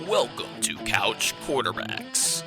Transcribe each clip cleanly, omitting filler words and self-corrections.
Welcome to Couch Quarterbacks.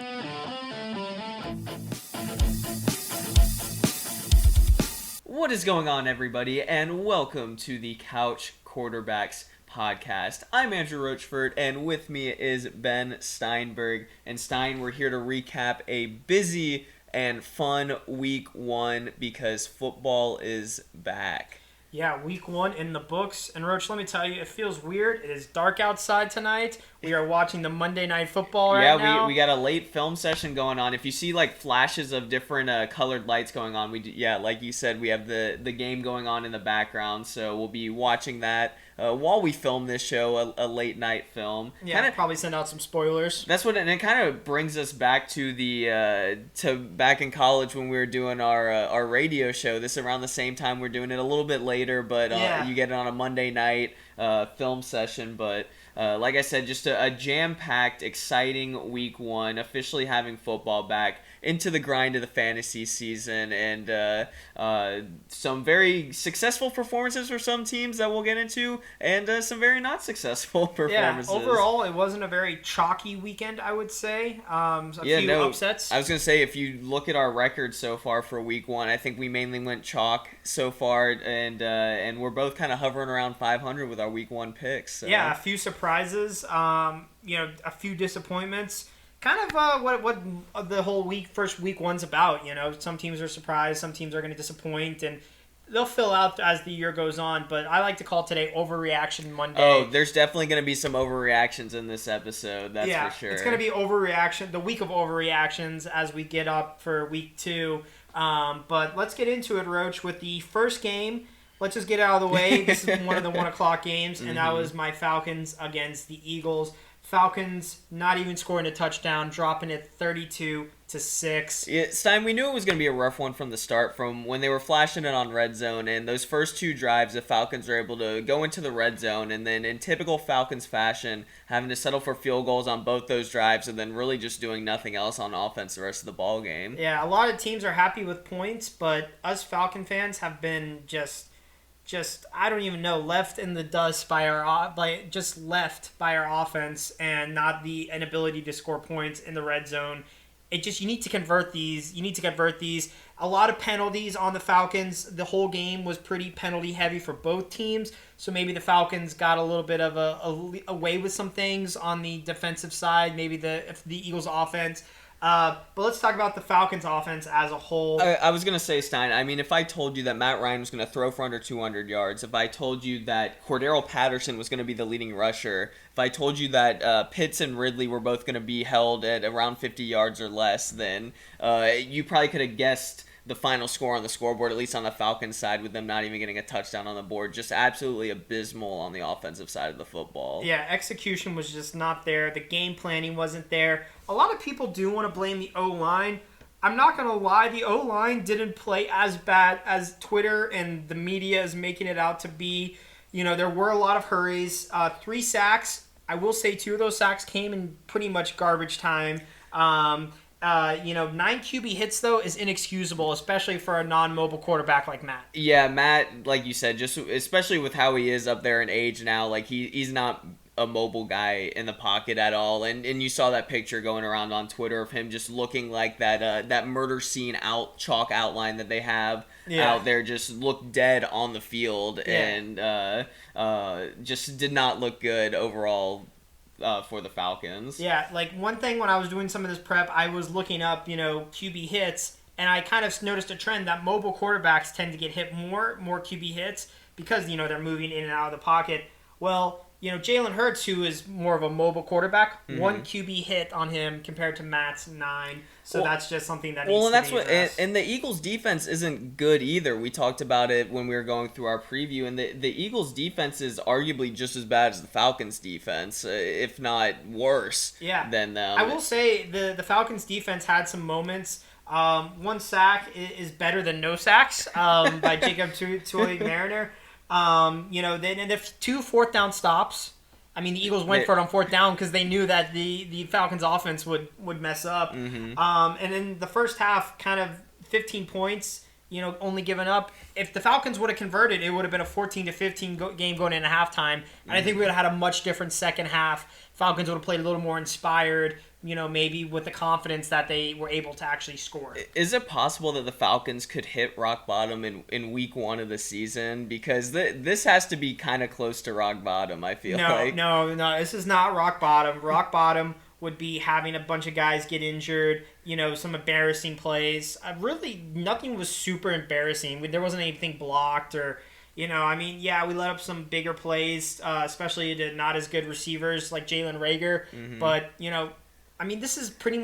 What is going on, everybody, and welcome to the Couch Quarterbacks podcast. I'm Andrew Rochford, and with me is Ben Steinberg. And Stein, we're here to recap a busy and fun week one because football is back. Yeah, week one in the books. And Roach, let me tell you, it feels weird. It is dark outside tonight. We are watching the Monday Night Football right now. Yeah, we got a late film session going on. If you see like flashes of different colored lights going on, like you said, we have the game going on in the background. So we'll be watching that while we film this show, a late night film. Yeah, probably send out some spoilers. That's what, and it kind of brings us back to to back in college when we were doing our radio show. This is around the same time we're doing it, a little bit later, but you get it on a Monday night film session. But like I said, just a jam-packed, exciting week one, officially having football back into the grind of the fantasy season, and some very successul performances for some teams that we'll get into, and some very not successful performances. Yeah, overall, it wasn't a very chalky weekend, I would say. Few upsets. I was going to say, if you look at our record so far for week one, I think we mainly went chalk so far, and we're both kind of hovering around 500 with our week one picks. So. Yeah, a few surprises, a few disappointments. Kind of what the whole first week one's about. Some teams are surprised, some teams are going to disappoint, and they'll fill out as the year goes on. But I like to call today Overreaction Monday. Oh, there's definitely going to be some overreactions in this episode. That's for sure. It's going to be the week of overreactions as we get up for week two. But let's get into it, Roach, with the first game. Let's just get it out of the way. This is one of the 1 o'clock games, and that was my Falcons against the Eagles. Falcons not even scoring a touchdown, dropping it 32-6. Yeah, Stein, we knew it was going to be a rough one from the start, from when they were flashing it on red zone, and those first two drives, the Falcons were able to go into the red zone, and then in typical Falcons fashion, having to settle for field goals on both those drives, and then really just doing nothing else on offense the rest of the ball game. Yeah, a lot of teams are happy with points, but us Falcon fans have been just I don't even know, left in the dust by our offense, and not the inability to score points in the red zone. You need to convert these. A lot of penalties on the Falcons. The whole game was pretty penalty heavy for both teams. So maybe the Falcons got a little bit of a way with some things on the defensive side. Maybe the Eagles offense. But let's talk about the Falcons offense as a whole. I was going to say, Stein, I mean, if I told you that Matt Ryan was going to throw for under 200 yards, if I told you that Cordero Patterson was going to be the leading rusher, if I told you that Pitts and Ridley were both going to be held at around 50 yards or less, then you probably could have guessed the final score on the scoreboard, at least on the Falcons side, with them not even getting a touchdown on the board. Just absolutely abysmal on the offensive side of the football. Yeah, execution was just not there. The game planning wasn't there. A lot of people do want to blame the O-line. I'm not going to lie, the O-line didn't play as bad as Twitter and the media is making it out to be. There were a lot of hurries. 3 sacks. I will say 2 of those sacks came in pretty much garbage time. 9 QB hits, though, is inexcusable, especially for a non-mobile quarterback like Matt. Yeah, Matt, like you said, just especially with how he is up there in age now, like he's not a mobile guy in the pocket at all. And you saw that picture going around on Twitter of him just looking like that murder scene chalk outline that they have out there, just looked dead on the field, and just did not look good overall. For the Falcons. Yeah, like one thing when I was doing some of this prep, I was looking up, QB hits, and I kind of noticed a trend that mobile quarterbacks tend to get hit more QB hits because, they're moving in and out of the pocket. Well, Jalen Hurts, who is more of a mobile quarterback, 1 QB hit on him compared to Matt's 9. So that's just something that needs to be addressed. And the Eagles' defense isn't good either. We talked about it when we were going through our preview, and the Eagles' defense is arguably just as bad as the Falcons' defense, if not worse than them. I will say the Falcons' defense had some moments. 1 sack is better than no sacks by Jacob Tuitt-Mariner. Then the 2 4th down stops. I mean, the Eagles went for it on 4th down because they knew that the Falcons' offense would mess up. And then the first half, kind of 15 points. only given up. If the Falcons would have converted, it would have been a 14-15 game going into halftime. And I think we would have had a much different second half. Falcons would have played a little more inspired, maybe with the confidence that they were able to actually score. Is it possible that the Falcons could hit rock bottom in week 1 of the season? Because this has to be kind of close to rock bottom, I feel like. No, this is not rock bottom. Rock bottom would be having a bunch of guys get injured, some embarrassing plays. Really, nothing was super embarrassing. There wasn't anything blocked or, we let up some bigger plays, especially to not as good receivers like Jalen Reagor. Mm-hmm. But, this was pretty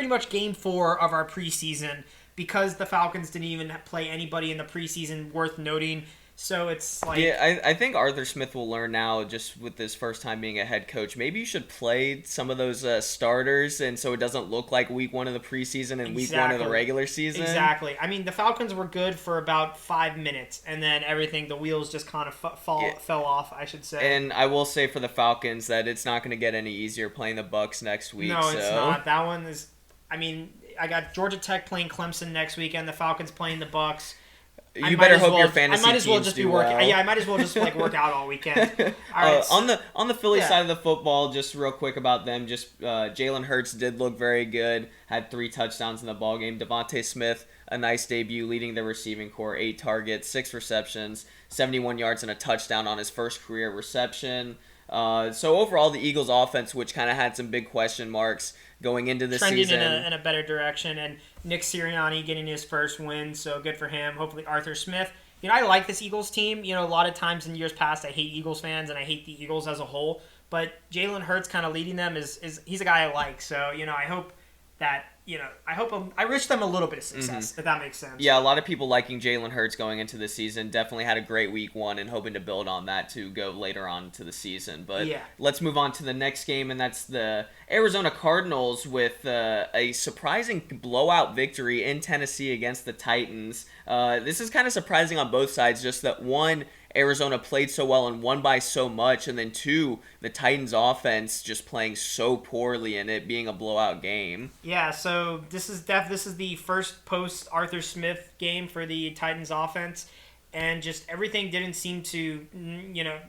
much game 4 of our preseason because the Falcons didn't even play anybody in the preseason worth noting. So it's like... Yeah, I think Arthur Smith will learn now, just with his first time being a head coach. Maybe you should play some of those starters, and so it doesn't look like week 1 of the preseason and week 1 of the regular season. Exactly. The Falcons were good for about 5 minutes, and then the wheels just kind of fell off, I should say. And I will say for the Falcons that it's not going to get any easier playing the Bucs next week. No, it's not. That one is... I got Georgia Tech playing Clemson next weekend, the Falcons playing the Bucs. You better hope your fantasy I might as well teams just do be working. well. Yeah, I might as well just work out all weekend. All right, on the Philly side of the football, just real quick about them. Just Jalen Hurts did look very good. Had 3 touchdowns in the ball game. Devontae Smith, a nice debut, leading the receiving corps. 8 targets, 6 receptions, 71 yards and a touchdown on his first career reception. So overall, the Eagles' offense, which kind of had some big question marks going into the season, in a better direction, and Nick Sirianni getting his first win, so good for him. Hopefully, Arthur Smith. I like this Eagles team. A lot of times in years past, I hate Eagles fans and I hate the Eagles as a whole. But Jalen Hurts kind of leading them is he's a guy I like. So I hope that. I wish them a little bit of success, if that makes sense. Yeah, a lot of people liking Jalen Hurts going into the season. Definitely had a great week 1 and hoping to build on that to go later on to the season. But let's move on to the next game, and that's the Arizona Cardinals with a surprising blowout victory in Tennessee against the Titans. This is kind of surprising on both sides, just that one, Arizona played so well and won by so much, and then 2, the Titans offense just playing so poorly and it being a blowout game. Yeah, so this is the first post Arthur Smith game for the Titans offense, and just everything didn't seem to,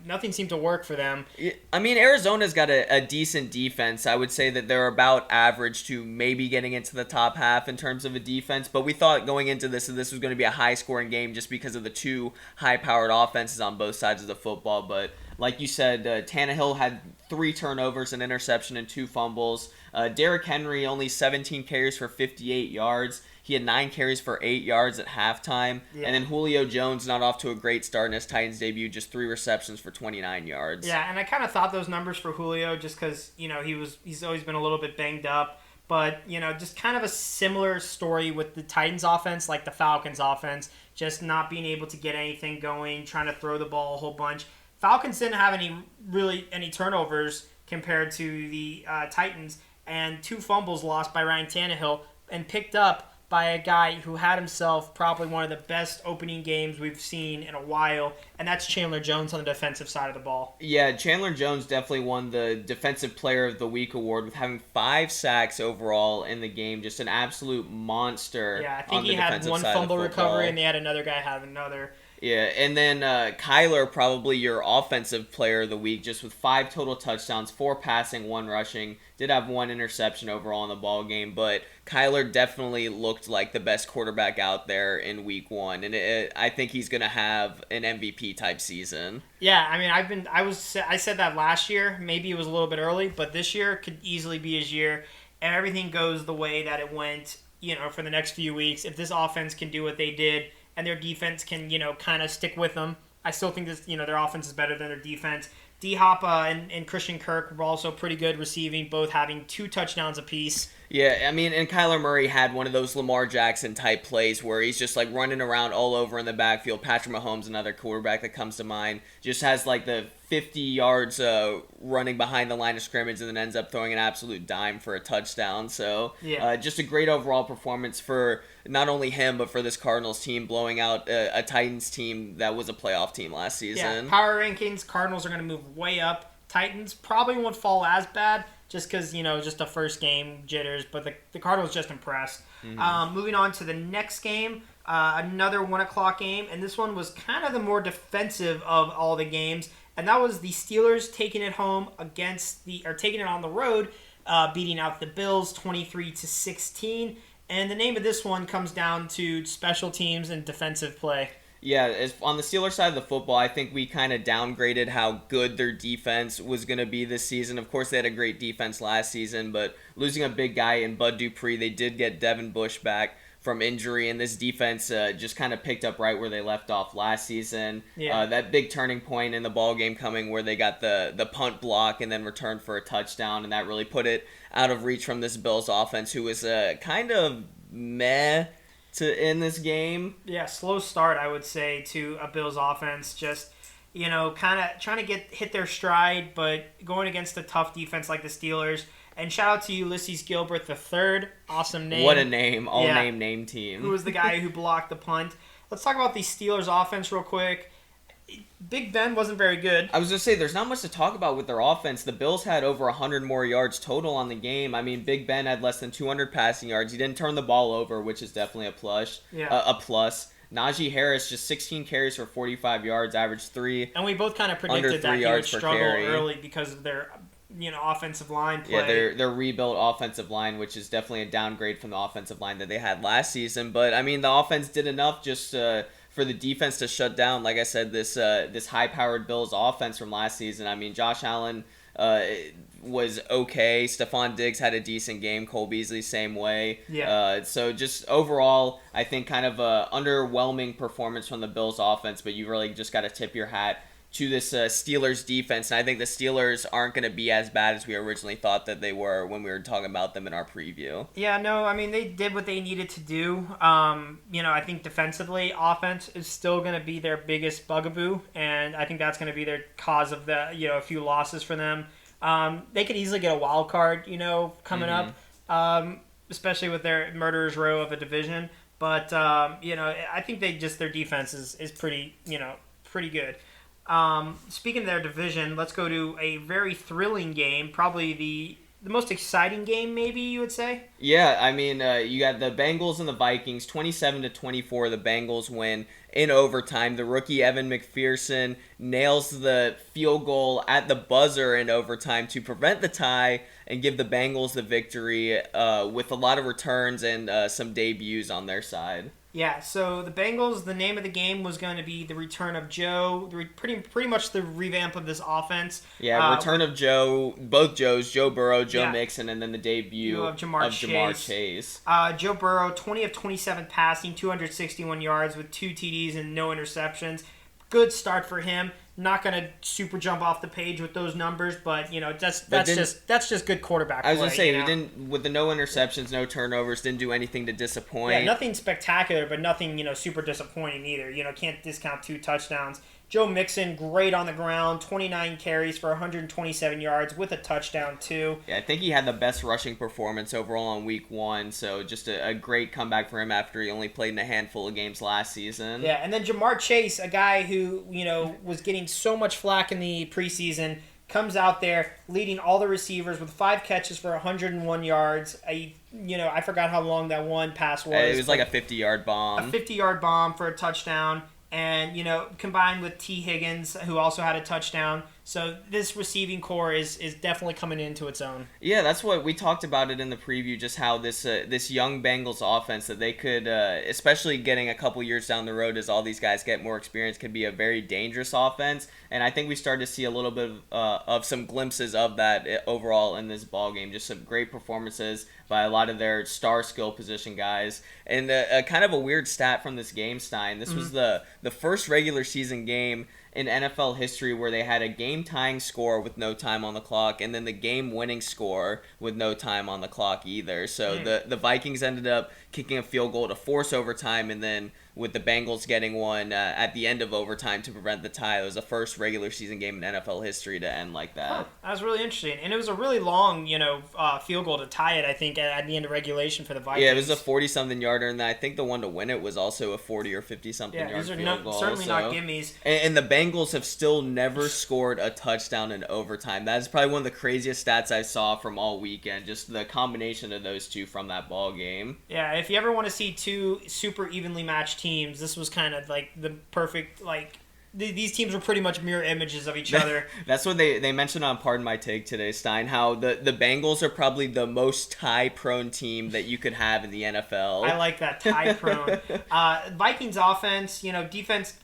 nothing seemed to work for them. Arizona's got a decent defense. I would say that they're about average to maybe getting into the top half in terms of a defense, but we thought going into this that this was going to be a high-scoring game just because of the 2 high-powered offenses on both sides of the football. But like you said, Tannehill had 3 turnovers, an interception, and 2 fumbles. Derrick Henry only 17 carries for 58 yards. He had 9 carries for 8 yards at halftime. Yeah. And then Julio Jones not off to a great start in his Titans debut, just 3 receptions for 29 yards. Yeah, and I kind of thought those numbers for Julio just because, he's always been a little bit banged up. But, just kind of a similar story with the Titans offense, like the Falcons offense, just not being able to get anything going, trying to throw the ball a whole bunch. Falcons didn't have any turnovers compared to the Titans, and 2 fumbles lost by Ryan Tannehill and picked up by a guy who had himself probably one of the best opening games we've seen in a while, and that's Chandler Jones on the defensive side of the ball. Yeah, Chandler Jones definitely won the Defensive Player of the Week award with having 5 sacks overall in the game. Just an absolute monster. Yeah, I think he had 1 fumble recovery, and they had another guy have another. Yeah, and then Kyler, probably your offensive player of the week, just with 5 total touchdowns, 4 passing, 1 rushing. Did have 1 interception overall in the ball game, but Kyler definitely looked like the best quarterback out there in week 1, and I think he's going to have an MVP type season. Yeah, I said that last year. Maybe it was a little bit early, but this year could easily be his year, and everything goes the way that it went, for the next few weeks. If this offense can do what they did, and their defense can, kind of stick with them. I still think this, their offense is better than their defense. D-Hop and Christian Kirk were also pretty good receiving, both having 2 touchdowns apiece. Yeah, and Kyler Murray had one of those Lamar Jackson type plays where he's just like running around all over in the backfield. Patrick Mahomes, another quarterback that comes to mind, just has like the 50 yards running behind the line of scrimmage and then ends up throwing an absolute dime for a touchdown. So just a great overall performance for not only him, but for this Cardinals team, blowing out a Titans team that was a playoff team last season. Yeah, power rankings, Cardinals are going to move way up. Titans probably won't fall as bad. just because, just the first game jitters, but the Cardinals just impressed. Moving on to the next game, another 1 o'clock game, and this one was kind of the more defensive of all the games, and that was the Steelers taking it home taking it on the road, beating out the Bills 23-16. And the name of this one comes down to special teams and defensive play. Yeah, on the Steelers side of the football, I think we kind of downgraded how good their defense was going to be this season. Of course, they had a great defense last season, but losing a big guy in Bud Dupree, they did get Devin Bush back from injury, and this defense just kind of picked up right where they left off last season. Yeah. That big turning point in the ball game coming where they got the punt block and then returned for a touchdown, and that really put it out of reach from this Bills offense, who was kind of meh in this game. Yeah, slow start, I would say, to a Bills offense. Just, kind of trying to hit their stride, but going against a tough defense like the Steelers. And shout out to Ulysses Gilbert III. Awesome name. What a name. All-name team. Who was the guy who blocked the punt. Let's talk about the Steelers offense real quick. Big Ben wasn't very good. I was going to say, there's not much to talk about with their offense. The Bills had over 100 more yards total on the game. I mean, Big Ben had less than 200 passing yards. He didn't turn the ball over, which is definitely a plus. Najee Harris, just 16 carries for 45 yards, averaged 3. And we both kind of predicted that he would struggle early because of their offensive line play. Yeah, their rebuilt offensive line, which is definitely a downgrade from the offensive line that they had last season. But, I mean, the offense did enough just for the defense to shut down, like I said, this high-powered Bills offense from last season. I mean, Josh Allen was okay. Stephon Diggs had a decent game. Cole Beasley, same way. Yeah. So just overall, I think kind of a underwhelming performance from the Bills offense, but you really just got to tip your hat to this Steelers defense. And I think the Steelers aren't going to be as bad as we originally thought that they were when we were talking about them in our preview. Yeah, no, I mean, they did what they needed to do. I think defensively, offense is still going to be their biggest bugaboo, and I think that's going to be their cause of a few losses for them. They could easily get a wild card, coming up, especially with their murderer's row of a division. But, I think their defense is pretty good. Speaking of their division, let's go to a very thrilling game, probably the most exciting game, maybe you would say. Yeah, I mean, you got the Bengals and the Vikings, 27-24. The Bengals win in overtime. The rookie Evan McPherson nails the field goal at the buzzer in overtime to prevent the tie and give the Bengals the victory with a lot of returns and some debuts on their side. Yeah, so the Bengals, the name of the game was going to be the return of Joe, pretty much the revamp of this offense. Yeah, return of Joe, both Joes, Joe Burrow, Joe Mixon, and then the debut of Jamar Chase. Joe Burrow, 20 of 27 passing, 261 yards with 2 TDs and no interceptions. Good start for him. Not going to super jump off the page with those numbers, but that's just good quarterback play. I was going to say, he didn't, with the no interceptions, no turnovers, didn't do anything to disappoint. Yeah, nothing spectacular, but nothing, super disappointing either. Can't discount 2 touchdowns. Joe Mixon, great on the ground, 29 carries for 127 yards with a touchdown too. Yeah, I think he had the best rushing performance overall on week 1, so just a great comeback for him after he only played in a handful of games last season. Yeah, and then Jamar Chase, a guy who, was getting so much flack in the preseason, comes out there leading all the receivers with 5 catches for 101 yards. I forgot how long that one pass was. It was like a 50-yard bomb. A 50-yard bomb for a touchdown. And, combined with T. Higgins, who also had a touchdown. So this receiving core is definitely coming into its own. Yeah, that's what we talked about it in the preview, just how this young Bengals offense that they could, especially getting a couple years down the road as all these guys get more experience, could be a very dangerous offense. And I think we started to see a little bit of some glimpses of that overall in this ball game. Just some great performances by a lot of their star skill position guys. And kind of a weird stat from this game, Stein. This was the first regular season game in NFL history where they had a game-tying score with no time on the clock and then the game-winning score with no time on the clock either. So the Vikings ended up kicking a field goal to force overtime, and then with the Bengals getting one at the end of overtime to prevent the tie. It was the first regular season game in NFL history to end like that. Huh, that was really interesting. And it was a really long, field goal to tie it, I think, at the end of regulation for the Vikings. Yeah, it was a 40-something yarder, and I think the one to win it was also a 40 or 50-something yard field goal. Certainly not gimmies. And the Bengals have still never scored a touchdown in overtime. That is probably one of the craziest stats I saw from all weekend, just the combination of those two from that ball game. Yeah, if you ever want to see two super evenly matched teams, this was kind of like the perfect, these teams were pretty much mirror images of each other. That's what they mentioned on Pardon My Take today, Stein, how the Bengals are probably the most tie-prone team that you could have in the NFL. I like that, tie-prone. Vikings offense, defense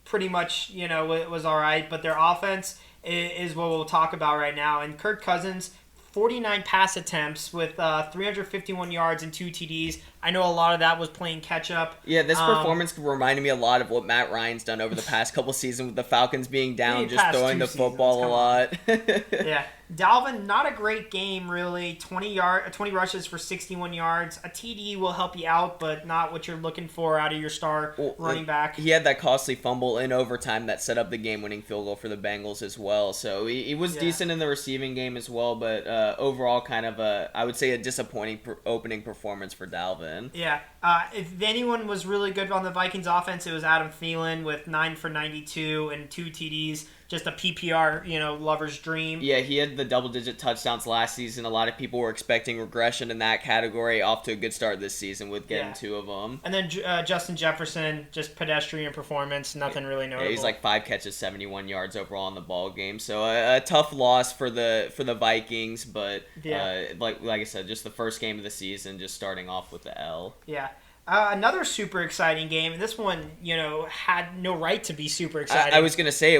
pretty much, was all right, but their offense is what we'll talk about right now. And Kirk Cousins, 49 pass attempts with 351 yards and 2 TDs. I know a lot of that was playing catch-up. Yeah, this performance reminded me a lot of what Matt Ryan's done over the past couple seasons with the Falcons being down, just throwing the football a lot. Yeah. Dalvin, not a great game, really. 20 rushes for 61 yards. A TD will help you out, but not what you're looking for out of your star running back. He had that costly fumble in overtime that set up the game-winning field goal for the Bengals as well. So he was decent in the receiving game as well, but overall kind of I would say a disappointing opening performance for Dalvin. Yeah. If anyone was really good on the Vikings offense, it was Adam Thielen with 9 for 92 and 2 TDs. Just a PPR, lover's dream. Yeah, he had the double-digit touchdowns last season. A lot of people were expecting regression in that category. Off to a good start this season with getting 2 of them. And then Justin Jefferson, just pedestrian performance, nothing really notable. Yeah, he's like 5 catches, 71 yards overall in the ball game. So a tough loss for the Vikings, but like I said, just the first game of the season, just starting off with the L. Yeah. Another super exciting game, and this one, had no right to be super exciting. I was gonna say it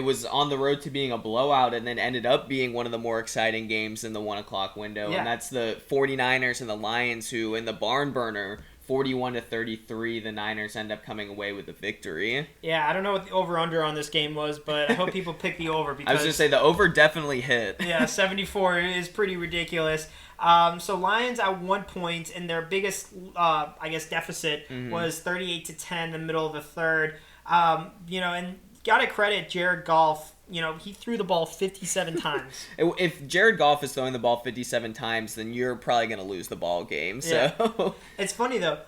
was on the road to being a blowout, and then ended up being one of the more exciting games in the 1 o'clock window, and that's the 49ers and the Lions, who in the barn burner, 41-33, the Niners end up coming away with the victory. Yeah, I don't know what the over-under on this game was, but I hope people pick the over. Because I was going to say, the over definitely hit. Yeah, 74 is pretty ridiculous. So Lions at 1 point, and their biggest, deficit was 38-10 in the middle of the third. And got to credit Jared Goff. He threw the ball 57 times. If Jared Goff is throwing the ball 57 times, then you're probably going to lose the ball game. So yeah. It's funny, though.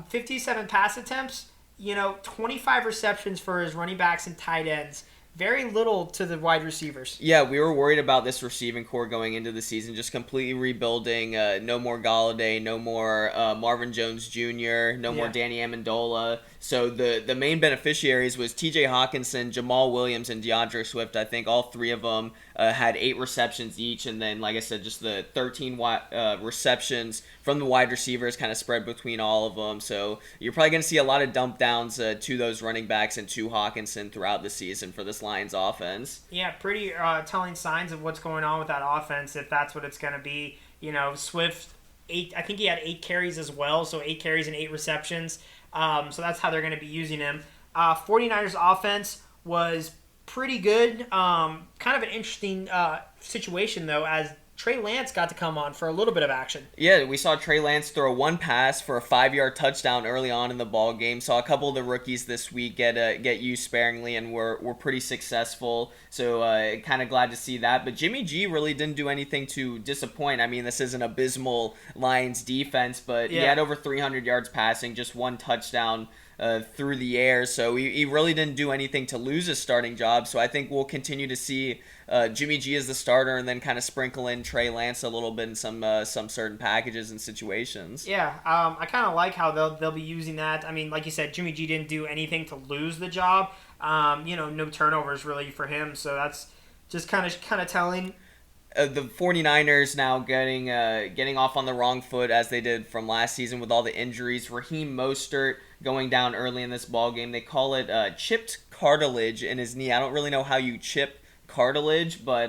57 pass attempts, 25 receptions for his running backs and tight ends. Very little to the wide receivers. Yeah, we were worried about this receiving core going into the season, just completely rebuilding. No more Galladay, no more Marvin Jones Jr., no more Danny Amendola. So the main beneficiaries was T.J. Hawkinson, Jamal Williams, and DeAndre Swift. I think all 3 of them had 8 receptions each, and then, like I said, just the 13 receptions from the wide receivers kind of spread between all of them. So you're probably going to see a lot of dump downs to those running backs and to Hawkinson throughout the season for this Lions offense. Yeah, pretty telling signs of what's going on with that offense, if that's what it's going to be. Swift, I think he had 8 carries as well, so 8 carries and 8 receptions. So that's how they're going to be using him. 49ers offense was pretty good. Kind of an interesting situation, though, as Trey Lance got to come on for a little bit of action. Yeah, we saw Trey Lance throw 1 pass for a 5-yard touchdown early on in the ball game. Saw a couple of the rookies this week get used sparingly and were pretty successful. So kind of glad to see that. But Jimmy G really didn't do anything to disappoint. I mean, this is an abysmal Lions defense, but he had over 300 yards passing, just 1 touchdown through the air. So he really didn't do anything to lose his starting job. So I think we'll continue to see Jimmy G as the starter, and then kind of sprinkle in Trey Lance a little bit in some certain packages and situations. Yeah, I kind of like how they'll be using that. I mean, like you said, Jimmy G didn't do anything to lose the job. No turnovers really for him, so that's just kind of telling. The 49ers now getting off on the wrong foot as they did from last season with all the injuries. Raheem Mostert going down early in this ball game. They call it chipped cartilage in his knee. I don't really know how you chip cartilage, but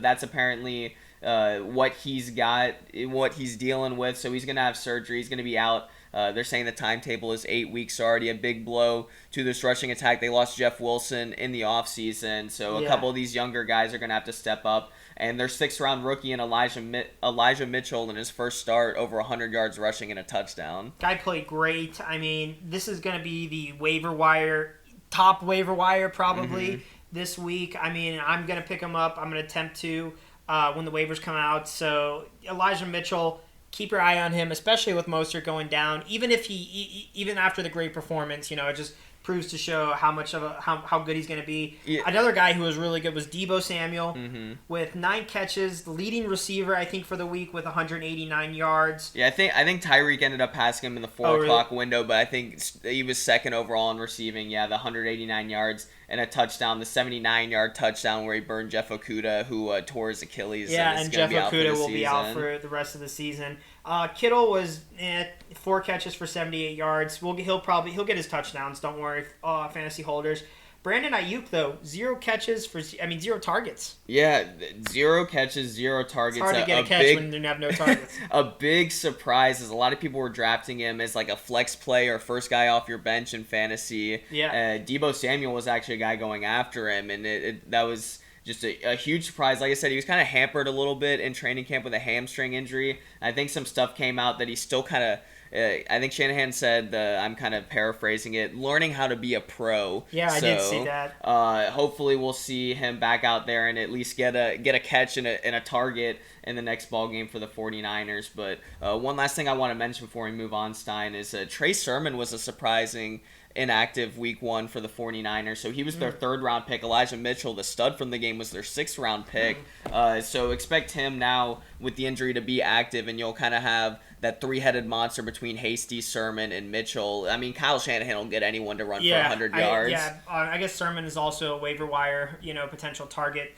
that's apparently what he's got, what he's dealing with. So he's going to have surgery. He's going to be out. They're saying the timetable is 8 weeks already. A big blow to this rushing attack. They lost Jeff Wilson in the offseason, so a couple of these younger guys are going to have to step up. and their 6th-round rookie and Elijah Mitchell in his first start over 100 yards rushing and a touchdown. Guy played great. I mean, this is going to be the top waiver wire probably this week. I mean, I'm going to pick him up. I'm going to attempt to when the waivers come out. So Elijah Mitchell, keep your eye on him, especially with Mostert going down. Even after the great performance, it just proves to show how good he's going to be. Yeah. Another guy who was really good was Deebo Samuel with 9 catches, the leading receiver I think for the week with 189 yards. Yeah, I think Tyreek ended up passing him in the 4 o'clock window, but I think he was second overall in receiving. Yeah, the 189 yards and a touchdown, the 79-yard touchdown where he burned Jeff Okudah, who tore his Achilles. Yeah, and Jeff Okudah will be out for the rest of the season. Kittle was 4 catches for 78 yards. He'll get his touchdowns. Don't worry, fantasy holders. Brandon Ayuk though, 0 targets. Yeah, 0 catches, 0 targets. It's hard to get a catch when you have no targets. A big surprise is a lot of people were drafting him as like a flex play or first guy off your bench in fantasy. Yeah. Deebo Samuel was actually a guy going after him, and that was just a huge surprise. Like I said, he was kind of hampered a little bit in training camp with a hamstring injury. I think some stuff came out that he's still kind of, I think Shanahan said, I'm kind of paraphrasing it, learning how to be a pro. Yeah, I did see that. Hopefully we'll see him back out there and at least get a catch and a target in the next ball game for the 49ers. But one last thing I want to mention before we move on, Stein, is Trey Sermon was a surprising inactive week 1 for the 49ers. So he was their 3rd-round pick. Elijah Mitchell, the stud from the game, was their 6th-round pick. So expect him now with the injury to be active, and you'll kind of have that 3-headed monster between Hasty, Sermon, and Mitchell. I mean, Kyle Shanahan will get anyone to run for 100 yards. I guess Sermon is also a waiver wire, potential target.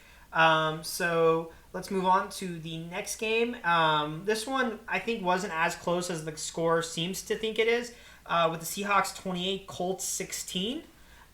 So let's move on to the next game. This one I think wasn't as close as the score seems to think it is. With the Seahawks 28, Colts 16.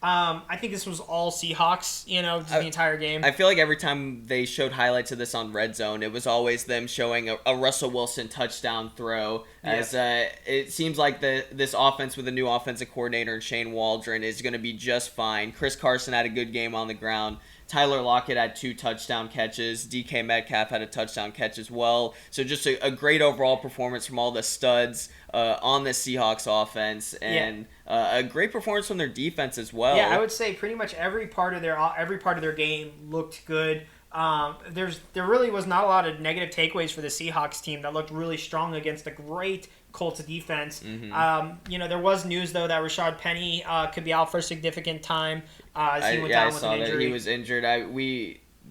I think this was all Seahawks, the entire game. I feel like every time they showed highlights of this on Red Zone, it was always them showing a Russell Wilson touchdown throw. As it seems like this offense with a new offensive coordinator and Shane Waldron is going to be just fine. Chris Carson had a good game on the ground. Tyler Lockett had 2 touchdown catches. DK Metcalf had a touchdown catch as well. So just a great overall performance from all the studs on the Seahawks offense, and a great performance from their defense as well. Yeah, I would say pretty much every part of their game looked good. There really was not a lot of negative takeaways for the Seahawks team that looked really strong against a great Colts defense. There was news though that Rashad Penny could be out for a significant time as he went down with an injury. That he was injured.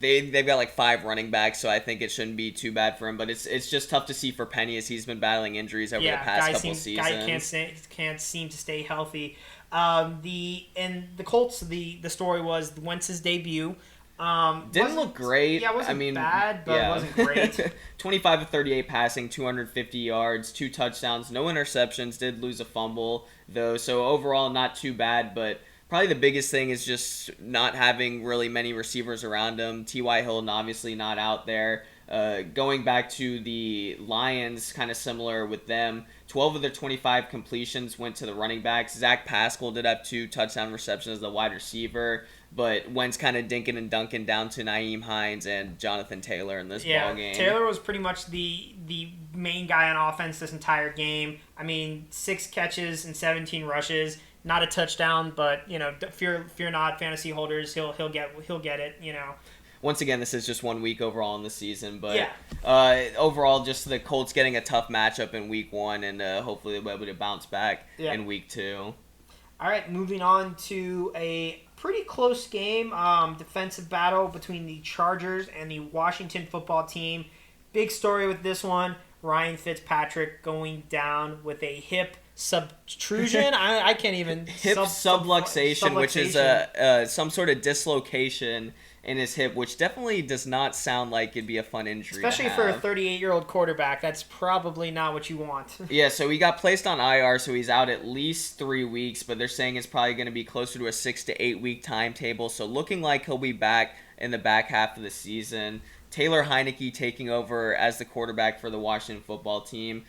They've got like 5 running backs, so I think it shouldn't be too bad for him. But it's just tough to see for Penny as he's been battling injuries over the past couple seasons. Guy can't seem to stay healthy. The Colts, the story was Wentz's debut. Didn't look great. Yeah, it wasn't bad, but it wasn't great. 25 of 38 passing, 250 yards, 2 touchdowns, no interceptions. Did lose a fumble though, so overall not too bad. But probably the biggest thing is just not having really many receivers around him. T.Y. Hilton obviously not out there. Going back to the Lions, kind of similar with them. 12 of their 25 completions went to the running backs. Zach Pascal did have 2 touchdown receptions as the wide receiver, but Wentz kind of dinking and dunking down to Nyheim Hines and Jonathan Taylor in this ball game. Taylor was pretty much the main guy on offense this entire game. I mean, 6 catches and 17 rushes. Not a touchdown, but fear not, fantasy holders. He'll get it. Once again, this is just 1 week overall in the season, but overall, just the Colts getting a tough matchup in week 1, and hopefully they'll be able to bounce back in week 2. All right, moving on to a pretty close game, defensive battle between the Chargers and the Washington football team. Big story with this one, Ryan Fitzpatrick going down with a hip subtrusion. I can't even... Hip subluxation, which is some sort of dislocation in his hip, which definitely does not sound like it'd be a fun injury. Especially for a 38-year-old quarterback, that's probably not what you want. Yeah, so he got placed on IR, so he's out at least 3 weeks, but they're saying it's probably going to be closer to a 6 to 8 week timetable, so looking like he'll be back in the back half of the season. Taylor Heineke taking over as the quarterback for the Washington football team.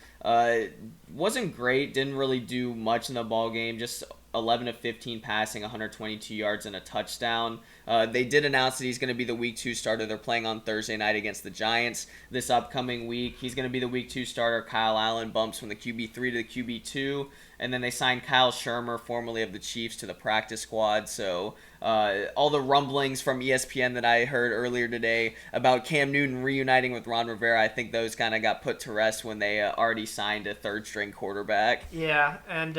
Wasn't great, didn't really do much in the ball game, just 11 of 15 passing, 122 yards and a touchdown. They did announce that he's going to be the week 2 starter. They're playing on Thursday night against the Giants this upcoming week. He's going to be the week 2 starter. Kyle Allen bumps from the QB3 to the QB2. And then they signed Kyle Shermer, formerly of the Chiefs, to the practice squad. So all the rumblings from ESPN that I heard earlier today about Cam Newton reuniting with Ron Rivera, I think those kind of got put to rest when they already signed a third-string quarterback. Yeah, and,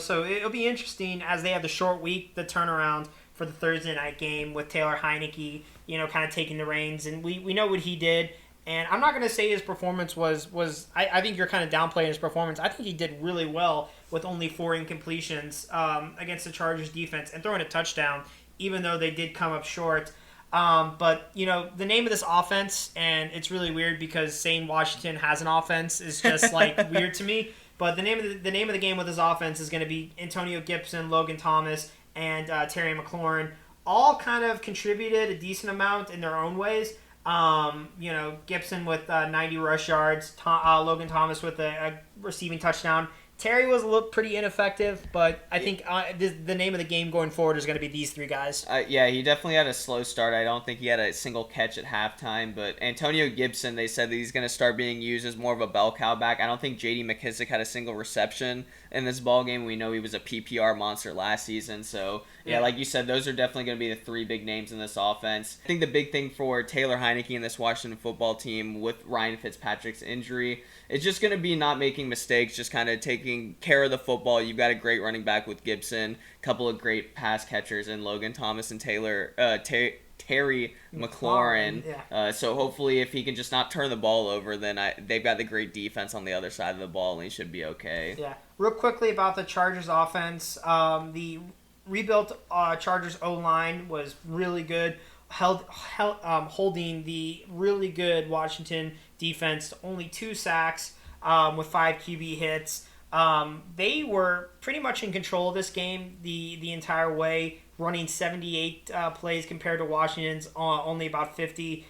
so it'll be interesting as they have the short week, the turnaround for the Thursday night game with Taylor Heineke, kind of taking the reins. And we know what he did. And I'm not going to say his performance was I think you're kind of downplaying his performance. I think he did really well with only 4 incompletions against the Chargers defense and throwing a touchdown, even though they did come up short. But, the name of this offense, and it's really weird because saying Washington has an offense is just, weird to me. But the name of the game with this offense is going to be Antonio Gibson, Logan Thomas, and Terry McLaurin. All kind of contributed a decent amount in their own ways. Gibson with 90 rush yards, Logan Thomas with a receiving touchdown. Terry looked pretty ineffective, but I think the name of the game going forward is going to be these 3 guys. Yeah, he definitely had a slow start. I don't think he had a single catch at halftime, but Antonio Gibson, they said that he's going to start being used as more of a bell cow back. I don't think J.D. McKissick had a single reception in this ball game. We know he was a PPR monster last season, so yeah, like you said, those are definitely going to be the 3 big names in this offense. I think the big thing for Taylor Heineke and this Washington football team with Ryan Fitzpatrick's injury, it's just going to be not making mistakes, just kind of taking care of the football. You've got a great running back with Gibson, a couple of great pass catchers in Logan Thomas and Terry McLaurin. Yeah. So hopefully if he can just not turn the ball over, then they've got the great defense on the other side of the ball, and he should be okay. Yeah. Real quickly about the Chargers offense, the rebuilt Chargers O-line was really good, holding the really good Washington defense to only 2 sacks with 5 QB hits. They were pretty much in control of this game the entire way, running 78 plays compared to Washington's only about 50.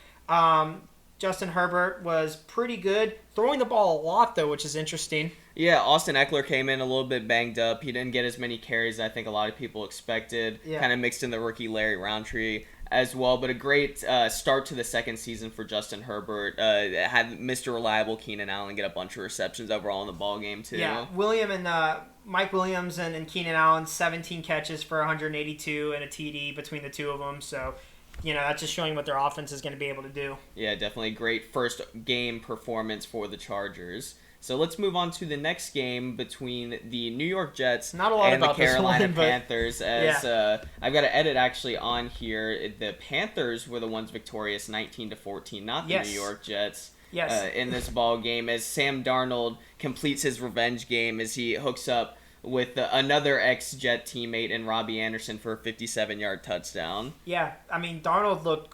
Justin Herbert was pretty good, throwing the ball a lot, though, which is interesting. Yeah, Austin Eckler came in a little bit banged up. He didn't get as many carries as I think a lot of people expected. Yeah. Kind of mixed in the rookie Larry Roundtree as well, but a great start to the second season for Justin Herbert. Had Mr. Reliable Keenan Allen get a bunch of receptions overall in the ball game too. Yeah, Mike Williams and Keenan Allen, 17 catches for 182 and a TD between the 2 of them. So, that's just showing what their offense is going to be able to do. Yeah, definitely great first game performance for the Chargers. So let's move on to the next game between the New York Jets and the Carolina Panthers. I've got an edit actually on here. The Panthers were the ones victorious 19-14, not the New York Jets. Yes. In this ball game, as Sam Darnold completes his revenge game as he hooks up with another ex-Jet teammate in Robbie Anderson for a 57-yard touchdown. Yeah, I mean, Darnold looked...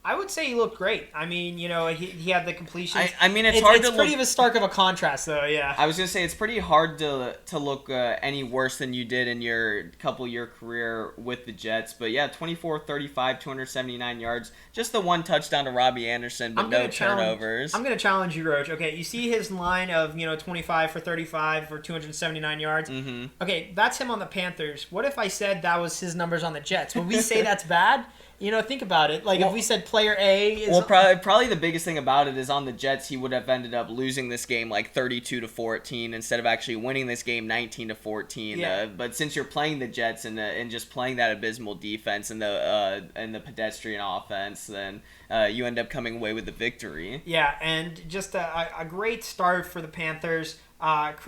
I would say he looked great. I mean, he had the completion. I mean, it's hard to look... It's pretty of a stark of a contrast, though, yeah. I was going to say, it's pretty hard to look any worse than you did in your couple-year career with the Jets. But, yeah, 24-35, 279 yards. Just the one touchdown to Robbie Anderson, but no turnovers. I'm going to challenge you, Roach. Okay, you see his line of, 25 for 35 for 279 yards? Mm-hmm. Okay, that's him on the Panthers. What if I said that was his numbers on the Jets? Would we say that's bad? Think about it. If we said player A is... Well, probably the biggest thing about it is on the Jets, he would have ended up losing this game 32-14 instead of actually winning this game 19-14. Yeah. But since you're playing the Jets and just playing that abysmal defense and the pedestrian offense, then you end up coming away with the victory. Yeah, and just a great start for the Panthers. Like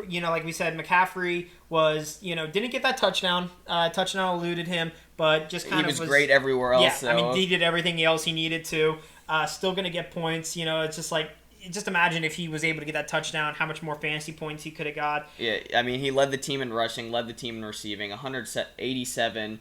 we said, McCaffrey was, didn't get that touchdown. Touchdown eluded him, but just kind of was great everywhere else. Yeah, so. I mean, he did everything else he needed to. Still going to get points. It's just just imagine if he was able to get that touchdown, how much more fantasy points he could have got. Yeah, I mean, he led the team in rushing, led the team in receiving, 187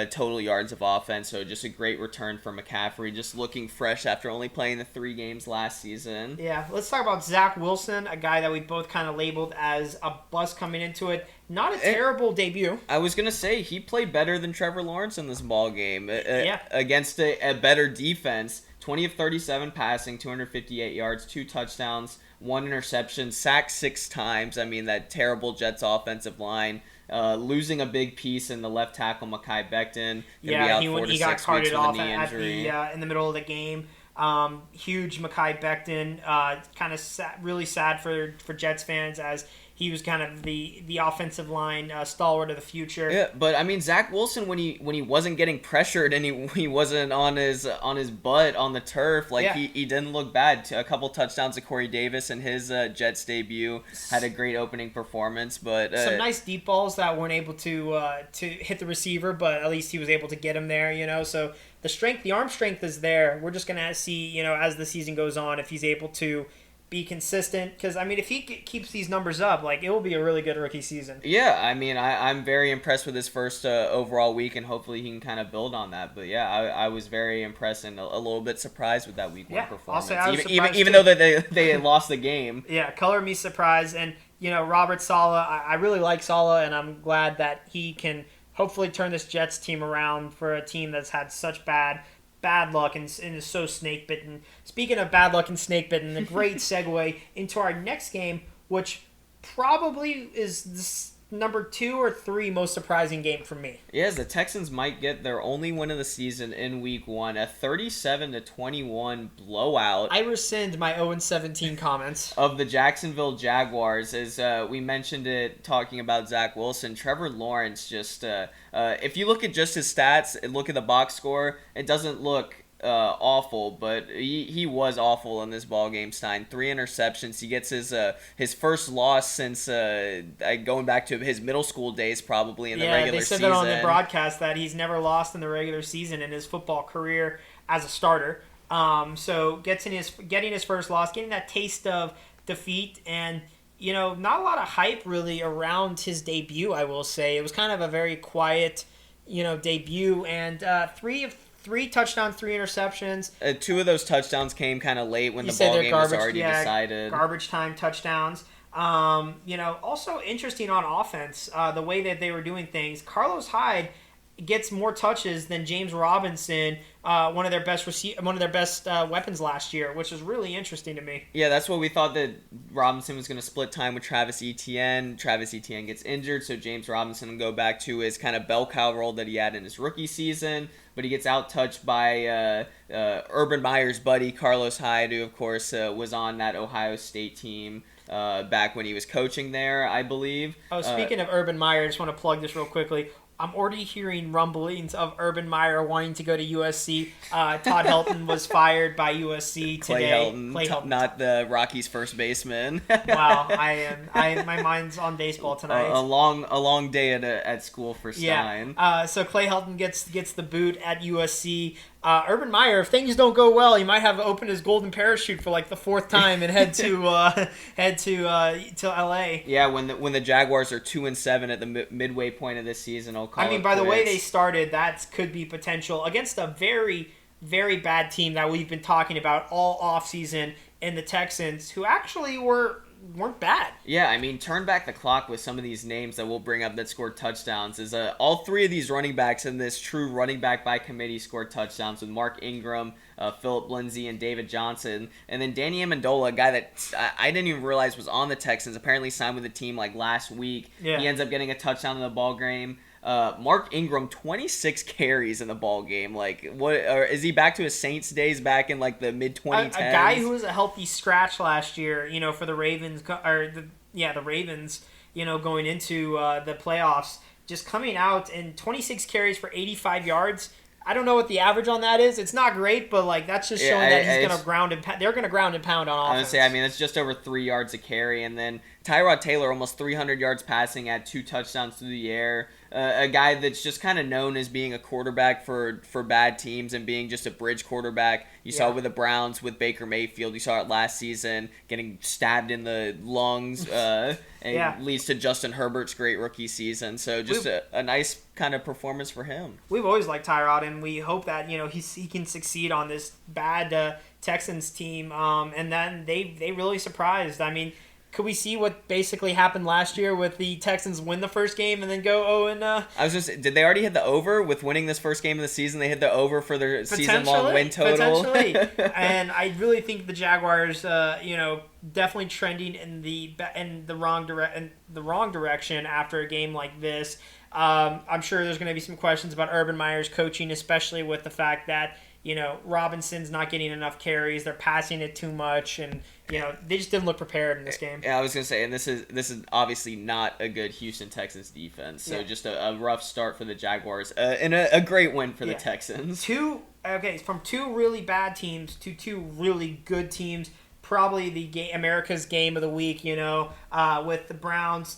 total yards of offense, so just a great return for McCaffrey, just looking fresh after only playing the 3 games last season. Yeah, let's talk about Zach Wilson, a guy that we both kind of labeled as a bust coming into it. Not a terrible debut. I was going to say, he played better than Trevor Lawrence in this ball game against a better defense. 20 of 37 passing, 258 yards, 2 touchdowns, 1 interception, sacked 6 times. I mean, that terrible Jets offensive line losing a big piece in the left tackle, Mekhi Becton. Yeah, he got carted off in the middle of the game. Huge Mekhi Becton. Kind of really sad for Jets fans, as he was kind of the offensive line stalwart of the future. Yeah, but I mean, Zach Wilson, when he wasn't getting pressured and he wasn't on his butt on the turf, he didn't look bad. A couple touchdowns to Corey Davis in his Jets debut, had a great opening performance. But some nice deep balls that weren't able to hit the receiver, but at least he was able to get him there. So the arm strength is there. We're just gonna see, as the season goes on, if he's able to be consistent, because I mean, if he keeps these numbers up, it will be a really good rookie season. Yeah, I mean, I'm very impressed with his first overall week, and hopefully he can kind of build on that. But yeah, I was very impressed and a little bit surprised with that week 1 performance. Even though they lost the game. Yeah, color me surprised. And Robert Saleh, I really like Saleh, and I'm glad that he can hopefully turn this Jets team around for a team that's had such bad luck and is so snake bitten. Speaking of bad luck and snake bitten, a great segue into our next game, which probably is the number 2 or 3 most surprising game for me. Yes, the Texans might get their only win of the season in week 1, a 37-21 blowout. I rescind my 0-17 comments of the Jacksonville Jaguars. As we mentioned it talking about Zach Wilson, Trevor Lawrence just if you look at just his stats and look at the box score, it doesn't look awful, but he was awful in this ball game. Stein, 3 interceptions. He gets his first loss since going back to his middle school days, probably in the regular season. Yeah, they said that on the broadcast that he's never lost in the regular season in his football career as a starter. So getting his first loss, getting that taste of defeat, and not a lot of hype really around his debut. I will say it was kind of a very quiet, debut, and 3 touchdowns, 3 interceptions. 2 of those touchdowns came kind of late when the ball game was already decided. Garbage time touchdowns. Also interesting on offense, the way that they were doing things. Carlos Hyde gets more touches than James Robinson, one of their best weapons last year, which is really interesting to me. Yeah, that's what we thought, that Robinson was going to split time with Travis Etienne. Travis Etienne gets injured, so James Robinson will go back to his kind of bell cow role that he had in his rookie season. But he gets out-touched by Urban Meyer's buddy, Carlos Hyde, who, of course, was on that Ohio State team back when he was coaching there, I believe. Oh, speaking of Urban Meyer, I just want to plug this real quickly. I'm already hearing rumblings of Urban Meyer wanting to go to USC. Todd Helton was fired by USC today. Clay Helton, not the Rockies' first baseman. Wow, my mind's on baseball tonight. A long day at school for Stein. Yeah. So Clay Helton gets the boot at USC. Urban Meyer, if things don't go well, he might have opened his golden parachute for the 4th time and head to LA. Yeah, when the Jaguars are 2-7 at the midway point of this season, I'll call it by the way they started, that could be potential against a very, very bad team that we've been talking about all offseason in the Texans, who actually weren't bad. Yeah, I mean, turn back the clock with some of these names that we'll bring up that scored touchdowns. Is all 3 of these running backs in this true running back by committee scored touchdowns, with Mark Ingram, Philip Lindsay, and David Johnson. And then Danny Amendola, a guy that I didn't even realize was on the Texans, apparently signed with the team last week. Yeah. He ends up getting a touchdown in the ball game. Mark Ingram, 26 carries in the ball game. Is he back to his Saints days back in the mid-2010s? A guy who was a healthy scratch last year, for the Ravens, the Ravens, going into the playoffs, just coming out and 26 carries for 85 yards. I don't know what the average on that is. It's not great, but that's just showing that he's going to ground and they're going to ground and pound on offense. I would say, it's just over 3 yards a carry, and then Tyrod Taylor, almost 300 yards passing, had 2 touchdowns through the air. A guy that's just kind of known as being a quarterback for bad teams and being just a bridge quarterback. You saw it with the Browns with Baker Mayfield. You saw it last season, getting stabbed in the lungs. And leads to Justin Herbert's great rookie season. So just a nice kind of performance for him. We've always liked Tyrod, and we hope that he can succeed on this bad Texans team. And then they really surprised. I mean, could we see what basically happened last year with the Texans win the first game and then go 0-? I was just, did they already hit the over with winning this first game of the season? They hit the over for their season-long win total. Potentially. And I really think the Jaguars, definitely trending in the wrong direction after a game like this. I'm sure there's going to be some questions about Urban Meyer's coaching, especially with the fact that Robinson's not getting enough carries. They're passing it too much, and they just didn't look prepared in this game. Yeah, I was gonna say, and this is obviously not a good Houston Texans defense. So just a rough start for the Jaguars, and a great win for the Texans. From two really bad teams to two really good teams. Probably America's game of the week. With the Browns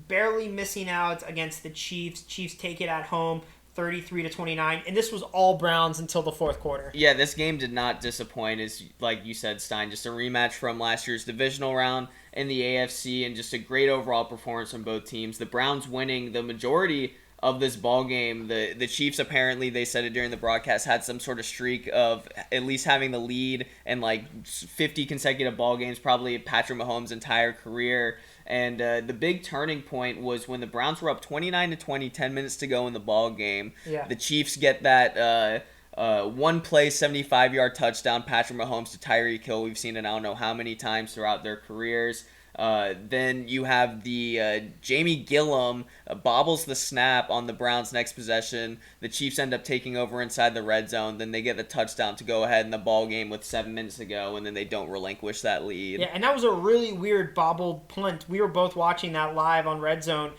barely missing out against the Chiefs. Chiefs take it at home, 33-29, and this was all Browns until the fourth quarter. Yeah, this game did not disappoint, as like you said, Stein, just a rematch from last year's divisional round in the AFC, and just a great overall performance from both teams. The Browns winning the majority of this ball game. The Chiefs, apparently, they said it during the broadcast, had some sort of streak of at least having the lead in like 50 consecutive ball games, probably Patrick Mahomes' entire career. And the big turning point was when the Browns were up 29-20, 10 minutes to go in the ball game. Yeah. The Chiefs get that one play, 75-yard touchdown, Patrick Mahomes to Tyreek Hill. We've seen it I don't know how many times throughout their careers. Then you have the Jamie Gillum bobbles the snap on the Browns' next possession. The Chiefs end up taking over inside the red zone. Then they get the touchdown to go ahead in the ball game with 7 minutes to go, and then they don't relinquish that lead. Yeah, and that was a really weird bobbled punt. We were both watching that live on Red Zone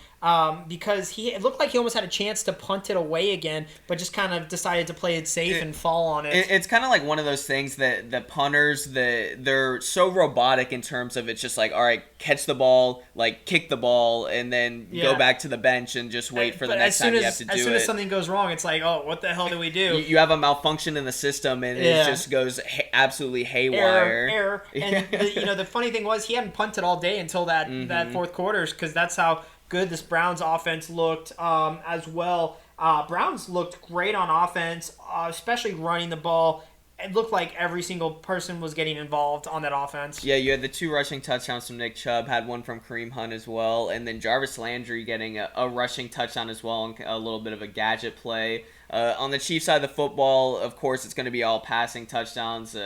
because it looked like he almost had a chance to punt it away again, but just kind of decided to play it safe and fall on it. It's kind of like one of those things that the punters, they're so robotic in terms of it's just like, all right, catch the ball, like kick the ball, and then go back to the bench and just wait for the next time you have to do it. As soon as something goes wrong, it's like, oh, what the hell do we do? You have a malfunction in the system, and it just goes absolutely haywire. Error. And the funny thing was he hadn't punted all day until that fourth quarter, because that's how good this Browns offense looked as well. Browns looked great on offense, especially running the ball. It looked like every single person was getting involved on that offense. Yeah, you had the 2 rushing touchdowns from Nick Chubb, had one from Kareem Hunt as well, and then Jarvis Landry getting a rushing touchdown as well, and a little bit of a gadget play. On the Chiefs side of the football, of course, it's going to be all passing touchdowns.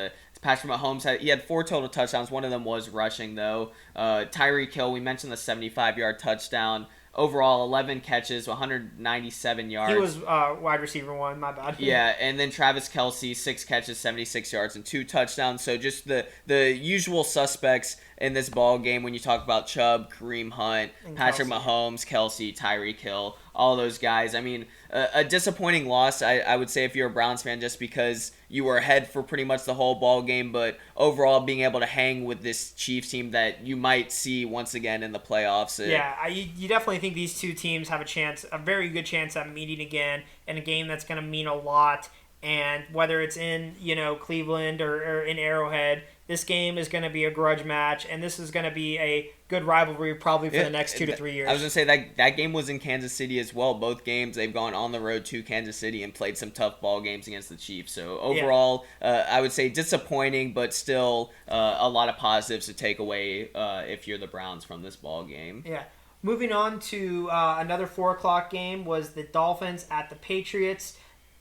Patrick Mahomes he had 4 total touchdowns. One of them was rushing, though. Tyreek Hill, we mentioned the 75-yard touchdown. Overall, 11 catches, 197 yards. He was wide receiver 1, my bad. Yeah, and then Travis Kelce, 6 catches, 76 yards, and 2 touchdowns. So just the usual suspects in this ball game when you talk about Chubb, Kareem Hunt, and Patrick Mahomes, Kelce, Tyreek Hill, all those guys. I mean, a disappointing loss, I would say, if you're a Browns fan, just because you were ahead for pretty much the whole ball game, but overall being able to hang with this Chiefs team that you might see once again in the playoffs. You definitely think these two teams have a very good chance at meeting again in a game that's going to mean a lot. And whether it's in Cleveland or in Arrowhead, this game is going to be a grudge match, and this is going to be a good rivalry probably for the next 2 to 3 years. I was going to say that game was in Kansas City as well. Both games, they've gone on the road to Kansas City and played some tough ball games against the Chiefs. So overall, I would say disappointing, but still a lot of positives to take away if you're the Browns from this ball game. Yeah. Moving on to another 4 o'clock game was the Dolphins at the Patriots.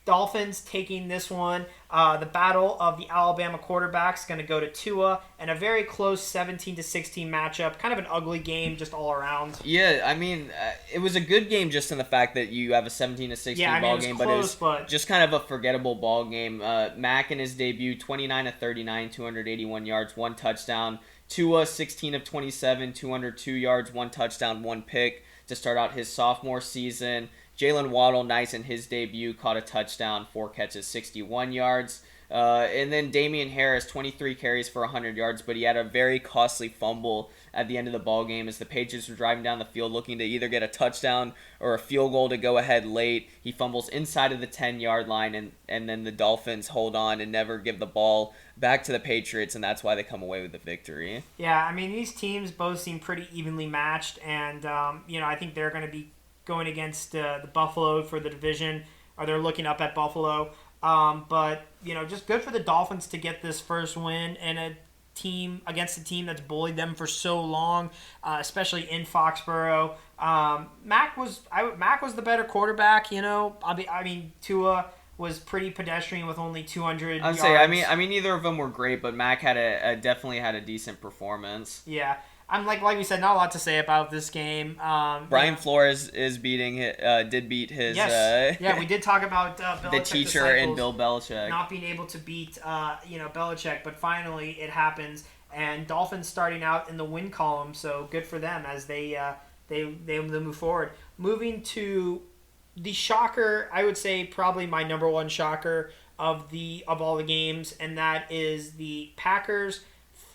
Dolphins taking this one. The battle of the Alabama quarterbacks going to go to Tua, and a very close 17-16 matchup. Kind of an ugly game just all around. Yeah, I mean, it was a good game just in the fact that you have a 17-16 ball game, but it was just kind of a forgettable ball game. Mack in his debut, 29-39, 281 yards, 1 touchdown. Tua, 16 of 27, 202 yards, 1 touchdown, 1 pick to start out his sophomore season. Jalen Waddle, nice in his debut, caught a touchdown, 4 catches, 61 yards. And then Damian Harris, 23 carries for 100 yards, but he had a very costly fumble at the end of the ball game as the Patriots were driving down the field looking to either get a touchdown or a field goal to go ahead late. He fumbles inside of the 10-yard line, and then the Dolphins hold on and never give the ball back to the Patriots, and that's why they come away with the victory. Yeah, I mean, these teams both seem pretty evenly matched, and I think they're going to be going against the Buffalo for the division, or they're looking up at Buffalo. But just good for the Dolphins to get this first win in a team against a team that's bullied them for so long, especially in Foxborough. Mac was the better quarterback. I mean Tua was pretty pedestrian with only 200 yards. I mean, neither of them were great, but Mac definitely had a decent performance. Yeah. I'm like we said, not a lot to say about this game. Brian Flores did beat his. Yes. We did talk about Belichick the teacher and Bill Belichick not being able to beat Belichick, but finally it happens. And Dolphins starting out in the win column, so good for them as they move forward. Moving to the shocker, I would say probably my number one shocker of all the games, and that is the Packers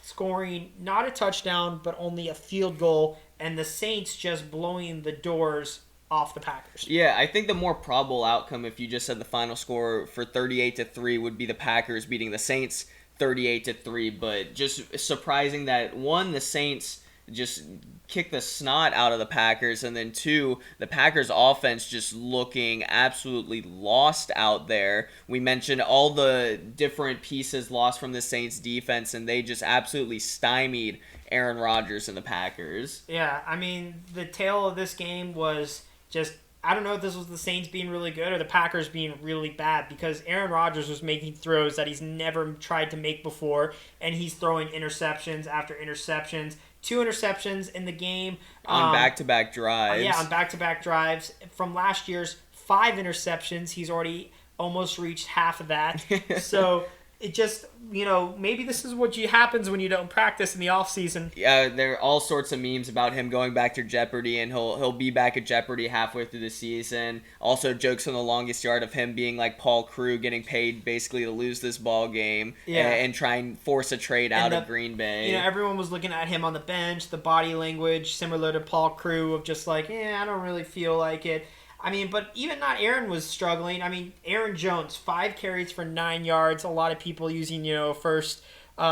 scoring not a touchdown but only a field goal, and the Saints just blowing the doors off the Packers. Yeah, I think the more probable outcome, if you just said the final score for 38-3, would be the Packers beating the Saints 38-3. But just surprising that the Saints just kicked the snot out of the Packers, and then two, the Packers offense just looking absolutely lost out there. We mentioned all the different pieces lost from the Saints defense, and they just absolutely stymied Aaron Rodgers and the Packers. Yeah, I mean, the tale of this game was just, I don't know if this was the Saints being really good or the Packers being really bad, because Aaron Rodgers was making throws that he's never tried to make before, and he's throwing interceptions after interceptions. 2 interceptions in the game. On back-to-back drives. Yeah, on back-to-back drives. From last year's 5 interceptions, he's already almost reached half of that. So it just, maybe this is what happens when you don't practice in the offseason. Yeah, there are all sorts of memes about him going back to Jeopardy, and he'll be back at Jeopardy halfway through the season. Also, jokes on the longest yard of him being like Paul Crew, getting paid basically to lose this ball game and try and force a trade out of Green Bay. Everyone was looking at him on the bench, the body language similar to Paul Crew of just like, I don't really feel like it. I mean, but even not Aaron was struggling. I mean, Aaron Jones, 5 carries for 9 yards. A lot of people using, first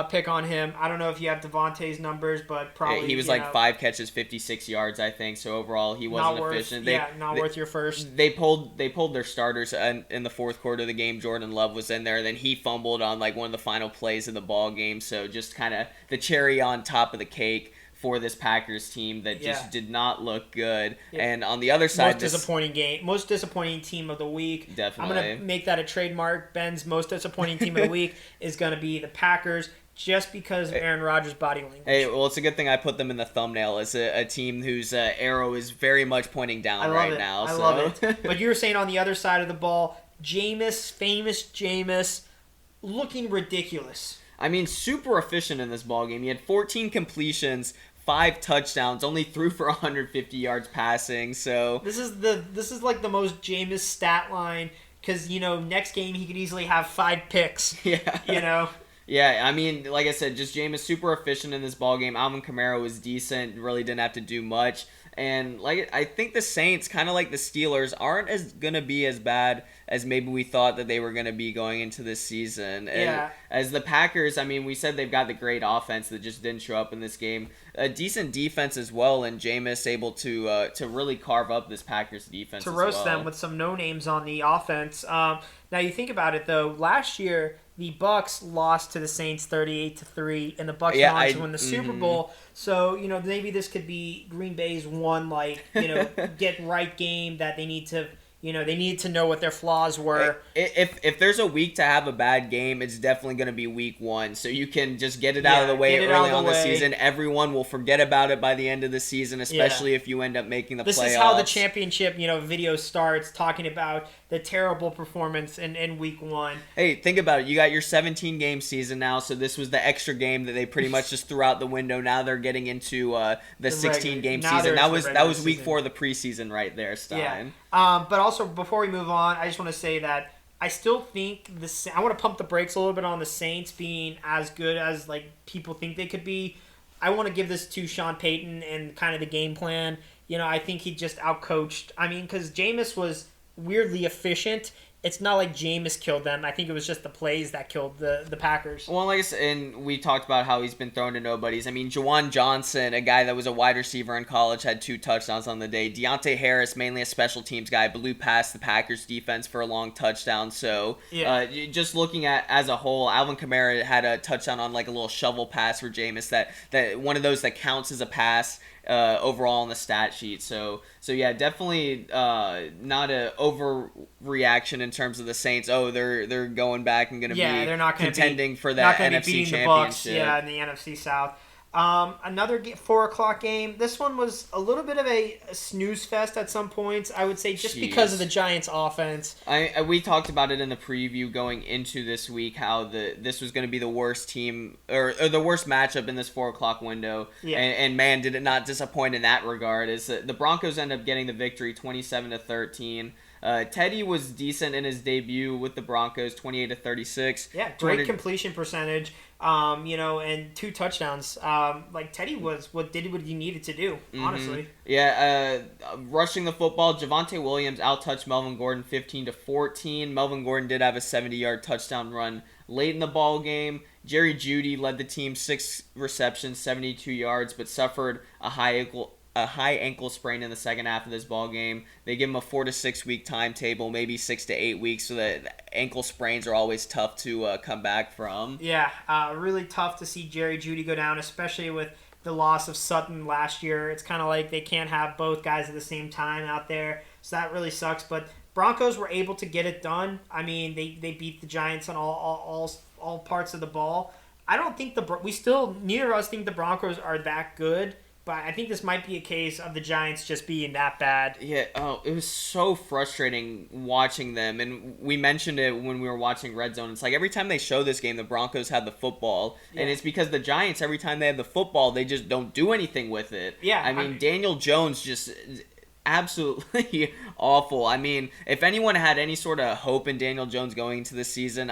pick on him. I don't know if you have Devontae's numbers, but probably he was 5 catches, 56 yards, I think. So overall, he wasn't efficient. Not worth your first. They pulled their starters in the fourth quarter of the game. Jordan Love was in there, and then he fumbled on one of the final plays of the ball game. So just kind of the cherry on top of the cake for this Packers team that just did not look good. Yeah. And on the other side, most disappointing team of the week. Definitely. I'm going to make that a trademark. Ben's most disappointing team of the week is going to be the Packers, just because of Aaron Rodgers' body language. Hey, well, it's a good thing I put them in the thumbnail as a team whose arrow is very much pointing down right now. I love it. But you were saying on the other side of the ball, famous Jameis, looking ridiculous. I mean, super efficient in this ballgame. He had 14 completions, 5 touchdowns, only threw for 150 yards passing. So this is like the most Jameis stat line, because next game he could easily have 5 picks. Yeah. Yeah, I mean, like I said, just Jameis super efficient in this ballgame. Alvin Kamara was decent, really didn't have to do much. And I think the Saints, kind of like the Steelers, aren't gonna be as bad as maybe we thought that they were gonna be going into this season. And as the Packers, I mean, we said they've got the great offense that just didn't show up in this game. A decent defense as well, and Jameis able to really carve up this Packers defense. To roast them with some no names on the offense. Now you think about it though, last year the Bucs lost to the Saints 38-3, and the Bucs went on to win the Super Bowl. So maybe this could be Green Bay's one get right game that they need to. They needed to know what their flaws were. If there's a week to have a bad game, it's definitely going to be week 1. So you can just get it out of the way early on the season. Everyone will forget about it by the end of the season, especially if you end up making the playoffs. This is how the championship video starts, talking about the terrible performance in week 1. Hey, think about it. You got your 17-game season now, so this was the extra game that they pretty much just threw out the window. Now they're getting into the 16-game season. That was week 4 of the preseason right there, Stein. Yeah. But also, before we move on, I just want to say that I still think I want to pump the brakes a little bit on the Saints being as good as people think they could be. I want to give this to Sean Payton and kind of the game plan. I think he just outcoached. I mean, because Jameis was weirdly efficient, it's not like Jameis killed them. I think it was just the plays that killed the Packers. Well, like I said, and we talked about how he's been thrown to nobodies. I mean, Jawan Johnson, a guy that was a wide receiver in college, had 2 touchdowns on the day. Deontay Harris, mainly a special teams guy, blew past the Packers defense for a long touchdown. So, just looking at as a whole, Alvin Kamara had a touchdown on like a little shovel pass for Jameis. That one of those that counts as a pass. Overall on the stat sheet. So yeah, definitely not a overreaction in terms of the Saints. Oh, they're going back and going to be they're not contending for that NFC championship. The Bucs, in the NFC South. Another 4:00 game. This one was a little bit of a snooze fest at some points, I would say, just because of the Giants' offense. We talked about it in the preview going into this week, how this was going to be the worst team or the worst matchup in this 4:00 window. Yeah. And man, did it not disappoint in that regard. Is the Broncos end up getting the victory, 27-13. Teddy was decent in his debut with the Broncos, 28-36. Yeah, great completion percentage. And 2 touchdowns. Teddy did what he needed to do, honestly. Yeah, rushing the football, Javonte Williams outtouched Melvin Gordon 15-14. Melvin Gordon did have a 70-yard touchdown run late in the ball game. Jerry Jeudy led the team 6 receptions, 72 yards, but suffered a high ankle sprain in the second half of this ball game. They give him a 4 to 6 week timetable, maybe 6 to 8 weeks, so that ankle sprains are always tough to come back from. Yeah, really tough to see Jerry Jeudy go down, especially with the loss of Sutton last year. It's kind of like they can't have both guys at the same time out there, so that really sucks. But Broncos were able to get it done. I mean, they beat the Giants on all parts of the ball. I don't think neither of us think the Broncos are that good. But I think this might be a case of the Giants just being that bad. Yeah, it was so frustrating watching them. And we mentioned it when we were watching Red Zone. It's like every time they show this game, the Broncos have the football. Yeah. And it's because the Giants, every time they have the football, they just don't do anything with it. Yeah. I mean, Daniel Jones just absolutely awful. I mean, if anyone had any sort of hope in Daniel Jones going into the season,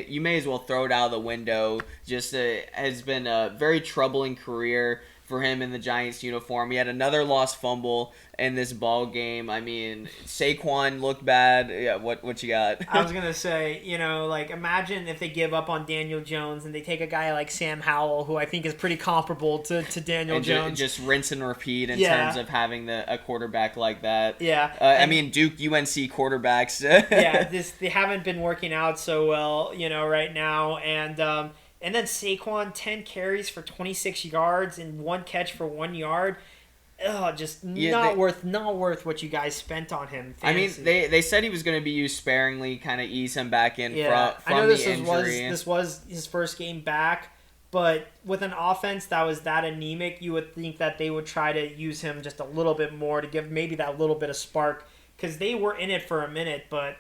you may as well throw it out of the window. Just has been a very troubling career for him in the Giants uniform. He had another lost fumble in this ball game. I mean, Saquon looked bad. Yeah, what you got? I was going to say, imagine if they give up on Daniel Jones and they take a guy like Sam Howell, who I think is pretty comparable to Daniel Jones. Just rinse and repeat in terms of having a quarterback like that. Yeah. I mean, Duke, UNC quarterbacks. They haven't been working out so well, right now. And then Saquon, 10 carries for 26 yards and 1 catch for 1 yard. Not worth what you guys spent on him. Fantasy. I mean, they said he was going to be used sparingly, kind of ease him back in from the injury. This was his first game back, but with an offense that was that anemic, you would think that they would try to use him just a little bit more to give maybe that little bit of spark, because they were in it for a minute, but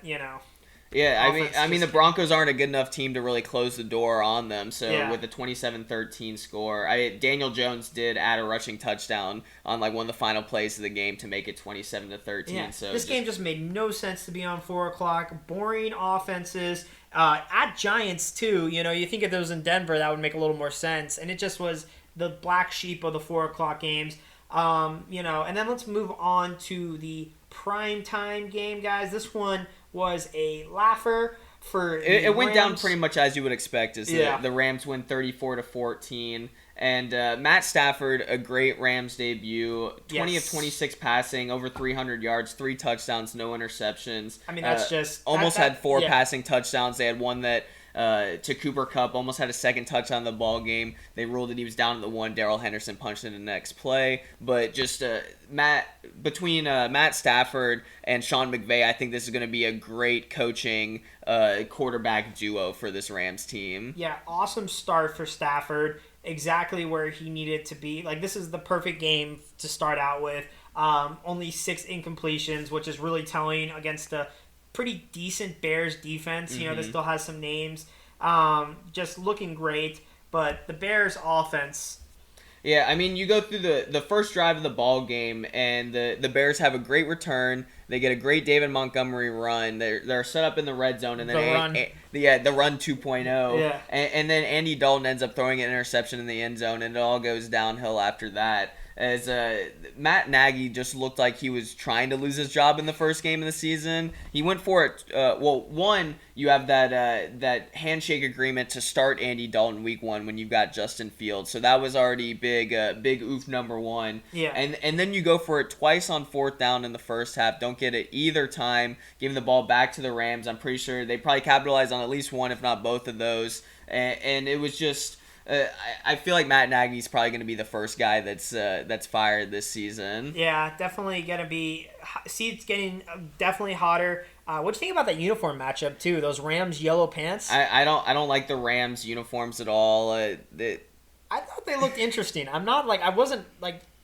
Yeah, I mean the Broncos aren't a good enough team to really close the door on them. So with the 27-13 score, Daniel Jones did add a rushing touchdown on one of the final plays of the game to make it 27-13. Yeah. So this game just made no sense to be on 4:00. Boring offenses at Giants too. You think if it was in Denver, that would make a little more sense, and it just was the black sheep of the 4:00 games. And then let's move on to the primetime game, guys. This one was a laugher for it went down pretty much as you would expect. The Rams win 34-14, and Matt Stafford, a great Rams debut, 20 of 26 passing, over 300 yards, 3 touchdowns, no interceptions. I mean, that's had 4 passing touchdowns. They had one that to Cooper Kupp, almost had a second touchdown in the ball game. They ruled that he was down at the 1. Darrell Henderson punched in the next play. But just between Matt Stafford and Sean McVay, I think this is going to be a great coaching quarterback duo for this Rams team. Yeah, awesome start for Stafford. Exactly where he needed to be. This is the perfect game to start out with. Only 6 incompletions, which is really telling against a pretty decent Bears defense, that still has some names. Just looking great, but the Bears offense. Yeah, I mean, you go through the first drive of the ball game, and the Bears have a great return. They get a great David Montgomery run. They're set up in the red zone, and then the run 2.0. Yeah. And then Andy Dalton ends up throwing an interception in the end zone, and it all goes downhill after that. as Matt Nagy just looked like he was trying to lose his job in the first game of the season. He went for it. One, you have that handshake agreement to start Andy Dalton week 1 when you've got Justin Fields, so that was already big oof number one. Yeah. And then you go for it twice on 4th down in the first half. Don't get it either time, giving the ball back to the Rams. I'm pretty sure they probably capitalized on at least one, if not both of those. And it was just, I feel like Matt Nagy's probably going to be the first guy that's fired this season. Yeah, definitely going to be. See, it's getting definitely hotter. What do you think about that uniform matchup too? Those Rams yellow pants. I don't like the Rams uniforms at all. I thought they looked interesting. I wasn't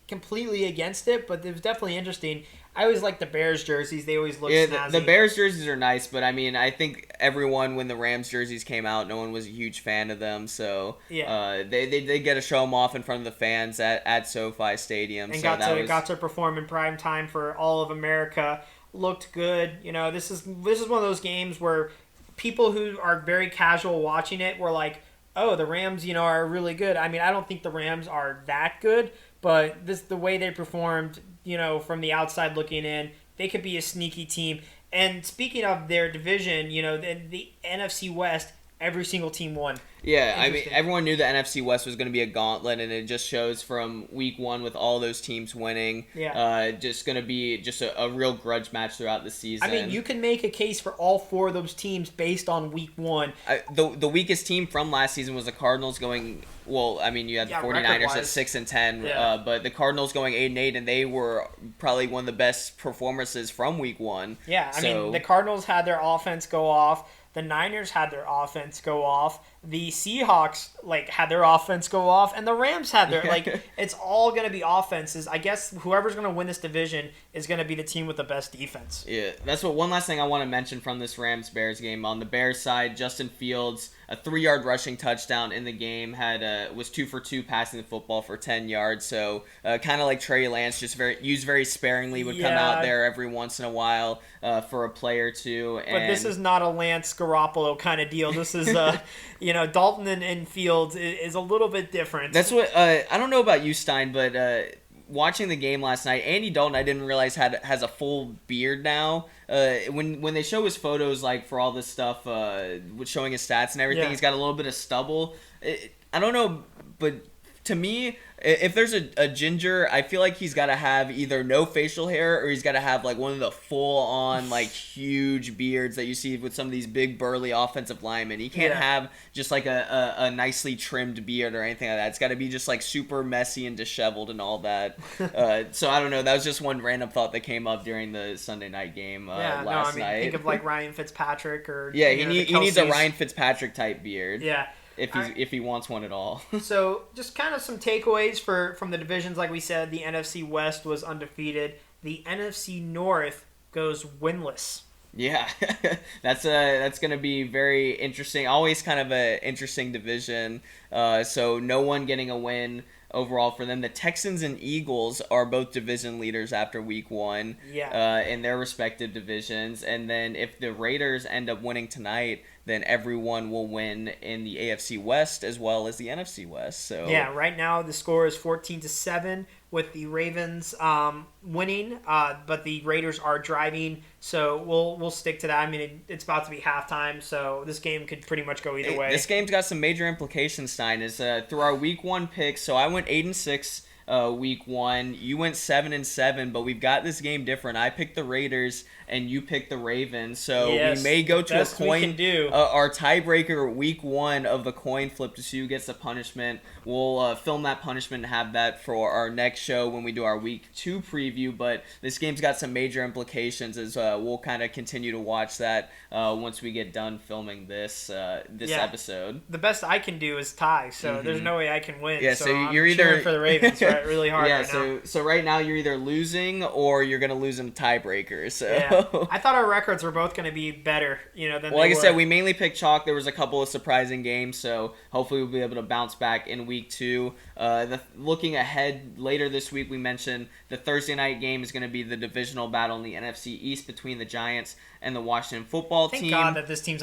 completely against it, but it was definitely interesting. I always like the Bears jerseys. They always look snazzy. The Bears jerseys are nice, but I mean, I think everyone, when the Rams jerseys came out, no one was a huge fan of them. So they get to show them off in front of the fans at SoFi Stadium. And so got to perform in prime time for all of America. Looked good. This is one of those games where people who are very casual watching it were like, oh, the Rams, are really good. I mean, I don't think the Rams are that good, but the way they performed, from the outside looking in, they could be a sneaky team. And speaking of their division, the NFC West, every single team won. Yeah, I mean, everyone knew the NFC West was going to be a gauntlet, and it just shows from week 1 with all those teams winning. Yeah. Just going to be just a real grudge match throughout the season. I mean, you can make a case for all 4 of those teams based on week 1. The weakest team from last season was the Cardinals going. Well, I mean, you had the 49ers at 6-10, but the Cardinals going 8-8, and they were probably one of the best performances from week 1. Yeah, I mean, the Cardinals had their offense go off. The Niners had their offense go off. The Seahawks had their offense go off, and the Rams had their it's all going to be offenses. I guess whoever's going to win this division is going to be the team with the best defense. Yeah, that's one last thing I want to mention from this Rams-Bears game. On the Bears side, Justin Fields, a 3-yard rushing touchdown in the game, was 2 for 2 passing the football for 10 yards. So kind of like Trey Lance, just used very sparingly, would come out there every once in a while for a play or two. But this is not a Lance Garoppolo kind of deal. This is Dalton and Fields is a little bit different. That's what I don't know about you, Stein, but watching the game last night, Andy Dalton, I didn't realize has a full beard now. When they show his photos, for all this stuff, with showing his stats and everything, he's got a little bit of stubble. I don't know, but to me, if there's a ginger, I feel like he's got to have either no facial hair or he's got to have one of the full-on huge beards that you see with some of these big burly offensive linemen. He can't have just a nicely trimmed beard or anything like that. It's got to be just super messy and disheveled and all that. So I don't know. That was just one random thought that came up during the Sunday night game last night. Think of Ryan Fitzpatrick or he needs a Ryan Fitzpatrick type beard. Yeah. If he wants one at all. So just kind of some takeaways from the divisions. Like we said, the NFC West was undefeated. The NFC North goes winless. Yeah, that's going to be very interesting. Always kind of an interesting division. So no one getting a win overall for them. The Texans and Eagles are both division leaders after week 1 in their respective divisions. And then if the Raiders end up winning tonight, then everyone will win in the AFC West as well as the NFC West. So right now the score is 14-7 with the Ravens winning, but the Raiders are driving. So we'll stick to that. I mean, it's about to be halftime, so this game could pretty much go either way. This game's got some major implications, Stein. Is through our week 1 picks. So I went 8-6. Week 1, you went 7-7, but we've got this game different. I picked the Raiders and you picked the Ravens, so we may go to a coin. Our tiebreaker week 1 of the coin flip to see who gets the punishment. We'll film that punishment and have that for our next show when we do our week 2 preview. But this game's got some major implications as we'll kind of continue to watch that once we get done filming this episode. The best I can do is tie, so there's no way I can win. Yeah, so you're I'm either cheering for the Ravens really hard. Yeah, right now. So right now you're either losing or you're gonna lose in a tiebreaker. So I thought our records were both gonna be better, than like I said, we mainly picked chalk. There was a couple of surprising games, so hopefully we'll be able to bounce back in week 2. Looking ahead later this week, we mentioned the Thursday night game is going to be the divisional battle in the NFC East between the Giants and the Washington football team. Thank God that this game's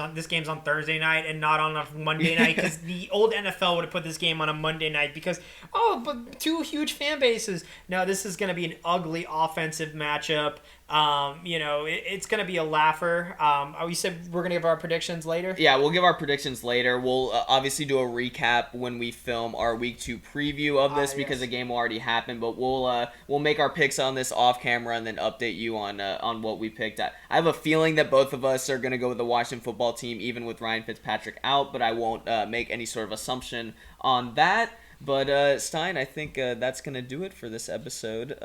on Thursday night and not on a Monday night, because the old NFL would have put this game on a Monday night because, but two huge fan bases. No, this is going to be an ugly offensive matchup. It's going to be a laugher. We said we're going to give our predictions later? Yeah, we'll give our predictions later. We'll obviously do a recap when we film our Week 2 preview of this because the game will already happen, but we'll make our picks on this off camera and then update you on what we picked. I have a feeling that both of us are going to go with the Washington football team, even with Ryan Fitzpatrick out, but I won't make any sort of assumption on that. But Stein, I think that's going to do it for this episode.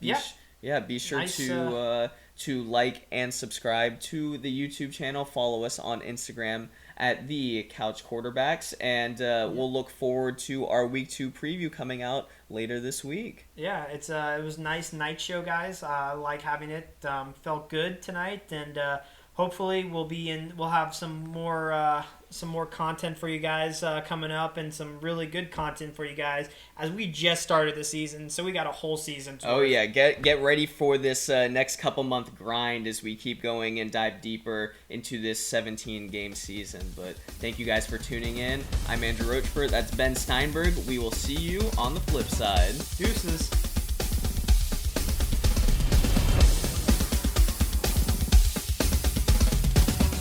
Be sure to like and subscribe to the YouTube channel. Follow us on Instagram at the Couch Quarterbacks, and we'll look forward to our Week 2 preview coming out later this week. Yeah, it was a nice night show, guys. I like having it. Felt good tonight, and hopefully we'll have some more content for you guys coming up, and some really good content for you guys as we just started the season, so we got a whole season to get ready for this next couple month grind as we keep going and dive deeper into this 17 game season. But thank you guys for tuning in. I'm Andrew Rochford. That's Ben Steinberg. We will see you on the flip side. Deuces.